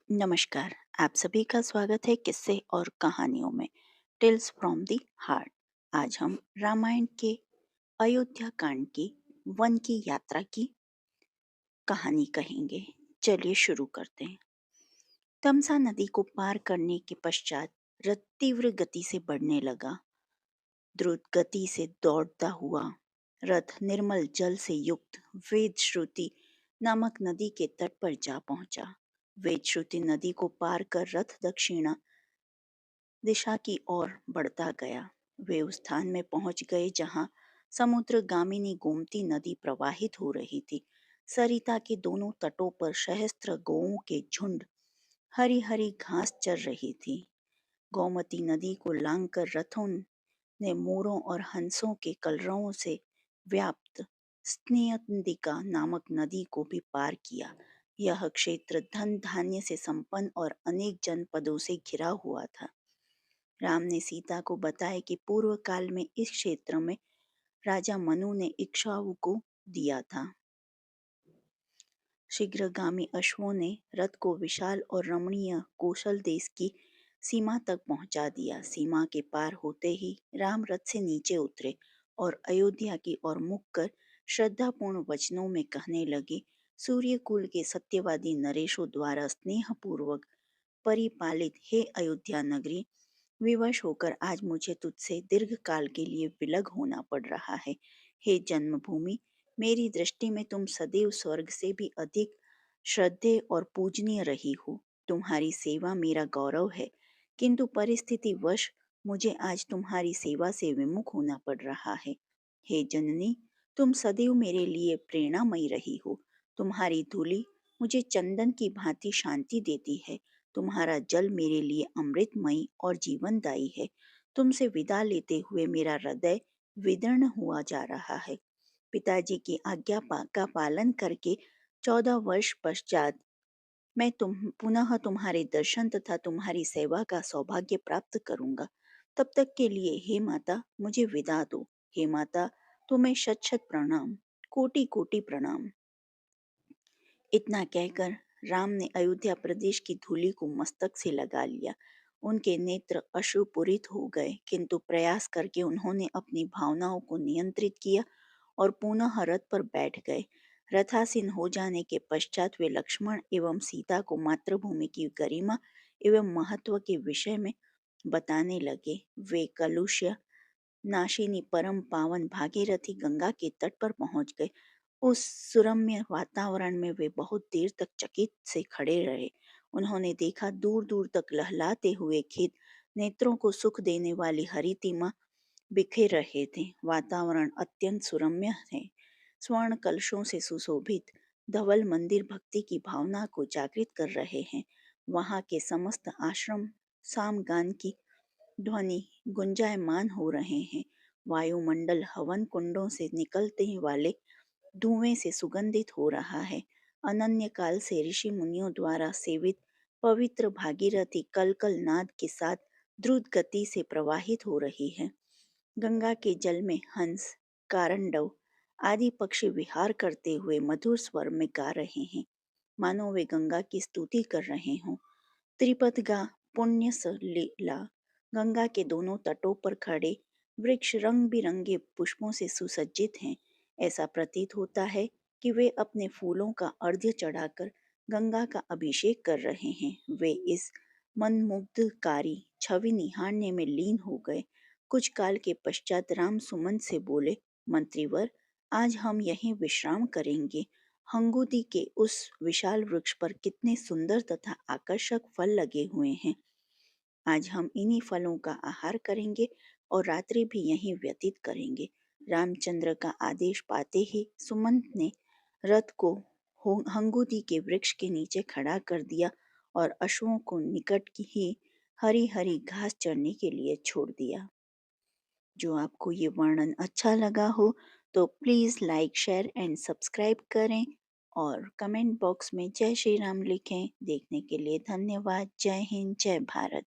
नमस्कार। आप सभी का स्वागत है किस्से और कहानियों में टेल्स फ्रॉम द हार्ट। आज हम रामायण के अयोध्या कांड की वन की यात्रा की कहानी कहेंगे। चलिए शुरू करते हैं। तमसा नदी को पार करने के पश्चात रथ तीव्र गति से बढ़ने लगा। द्रुत गति से दौड़ता हुआ रथ निर्मल जल से युक्त वेद श्रुति नामक नदी के तट पर जा पहुंचा। वेद श्रुति नदी को पार कर रथ दक्षिणा दिशा की ओर बढ़ता गया। वे उस स्थान में पहुंच गए जहां समुद्रगामिनी गोमती नदी प्रवाहित हो रही थी। सरिता के दोनों तटों पर सहस्त्र गौओं के झुंड हरी हरी घास चर रही थी। गोमती नदी को लांघकर रथों ने मोरों और हंसों के कलरवों से व्याप्त स्नेहदिका नामक नदी को भी पार किया। यह क्षेत्र धन धान्य से संपन्न और अनेक जनपदों से घिरा हुआ था। राम ने सीता को बताया कि पूर्व काल में इस क्षेत्र में राजा मनु ने इक्ष्वाकु को दिया था। शीघ्रगामी अश्वों ने रथ को विशाल और रमणीय कौशल देश की सीमा तक पहुंचा दिया। सीमा के पार होते ही राम रथ से नीचे उतरे और अयोध्या की ओर मुख कर श्रद्धापूर्ण वचनों में कहने लगे। सूर्यकुल के सत्यवादी नरेशों द्वारा स्नेहपूर्वक परिपालित हे अयोध्या नगरी, विवश होकर आज मुझे तुझसे दीर्घ काल के लिए विलग होना पड़ रहा है। हे जन्मभूमि, मेरी दृष्टि में तुम सदैव स्वर्ग से भी अधिक श्रद्धेय और पूजनीय रही हो। तुम्हारी सेवा मेरा गौरव है, किंतु परिस्थिति वश मुझे आज तुम्हारी सेवा से विमुख होना पड़ रहा है। हे जननी, तुम सदैव मेरे लिए प्रेरणामयी रही हो। तुम्हारी धूलि मुझे चंदन की भांति शांति देती है। तुम्हारा जल मेरे लिए अमृतमयी और जीवनदायी है। तुमसे विदा लेते हुए मेरा हृदय विदीर्ण हुआ जा रहा है। पिताजी की आज्ञा का पालन करके 14 वर्ष पश्चात मैं पुनः तुम्हारे दर्शन तथा तुम्हारी सेवा का सौभाग्य प्राप्त करूंगा। तब तक के लिए हे माता, मुझे विदा दो। हे माता, तुम्हें शत शत प्रणाम, कोटि कोटि प्रणाम। इतना कहकर राम ने अयोध्या प्रदेश की धूलि को मस्तक से लगा लिया। उनके नेत्र अश्रुपूरित हो गए, किंतु प्रयास करके उन्होंने अपनी भावनाओं को नियंत्रित किया और पुनः रथ पर बैठ गए। रथासीन हो जाने के पश्चात वे लक्ष्मण एवं सीता को मातृभूमि की गरिमा एवं महत्व के विषय में बताने लगे। वे कलुष्य नाशिनी परम पावन भागीरथी गंगा के तट पर पहुंच गए। उस सुरम्य वातावरण में वे बहुत देर तक चकित से खड़े रहे। उन्होंने देखा दूर दूर तक लहलाते हुए खेत नेत्रों को सुख देने वाली हरितिमा बिखेर रहे थे। वातावरण अत्यंत सुरम्य है। स्वर्ण कलशों से सुशोभित धवल मंदिर भक्ति की भावना को जागृत कर रहे हैं। वहां के समस्त आश्रम सामगान की ध्वनि गुंजायमान हो रहे हैं। वायुमंडल हवन कुंडों से निकलते वाले धुएं से सुगंधित हो रहा है। अनन्य काल से ऋषि मुनियों द्वारा सेवित पवित्र भागीरथी कल कल नाद के साथ द्रुत गति से प्रवाहित हो रही है। गंगा के जल में हंस, कारंडव आदि पक्षी विहार करते हुए मधुर स्वर में गा रहे हैं, मानो वे गंगा की स्तुति कर रहे हों। त्रिपथगा पुण्य लीला गंगा के दोनों तटों पर खड़े वृक्ष रंग बिरंगे पुष्पों से सुसज्जित हैं। ऐसा प्रतीत होता है कि वे अपने फूलों का अर्घ्य चढ़ाकर गंगा का अभिषेक कर रहे हैं। वे इस मनमुग्धकारी छवि निहारने में लीन हो गए। कुछ काल के पश्चात राम सुमंत से बोले, मंत्रीवर, आज हम यहीं विश्राम करेंगे। हंगुदी के उस विशाल वृक्ष पर कितने सुंदर तथा आकर्षक फल लगे हुए हैं। आज हम इन्हीं फलों का आहार करेंगे और रात्रि भी यहीं व्यतीत करेंगे। रामचंद्र का आदेश पाते ही सुमंत ने रथ को हंगुदी के वृक्ष के नीचे खड़ा कर दिया और अश्वों को निकट की ही हरी हरी घास चरने के लिए छोड़ दिया। जो आपको ये वर्णन अच्छा लगा हो तो please like, share and subscribe करें और कमेंट बॉक्स में जय श्री राम लिखें। देखने के लिए धन्यवाद। जय हिंद, जय भारत।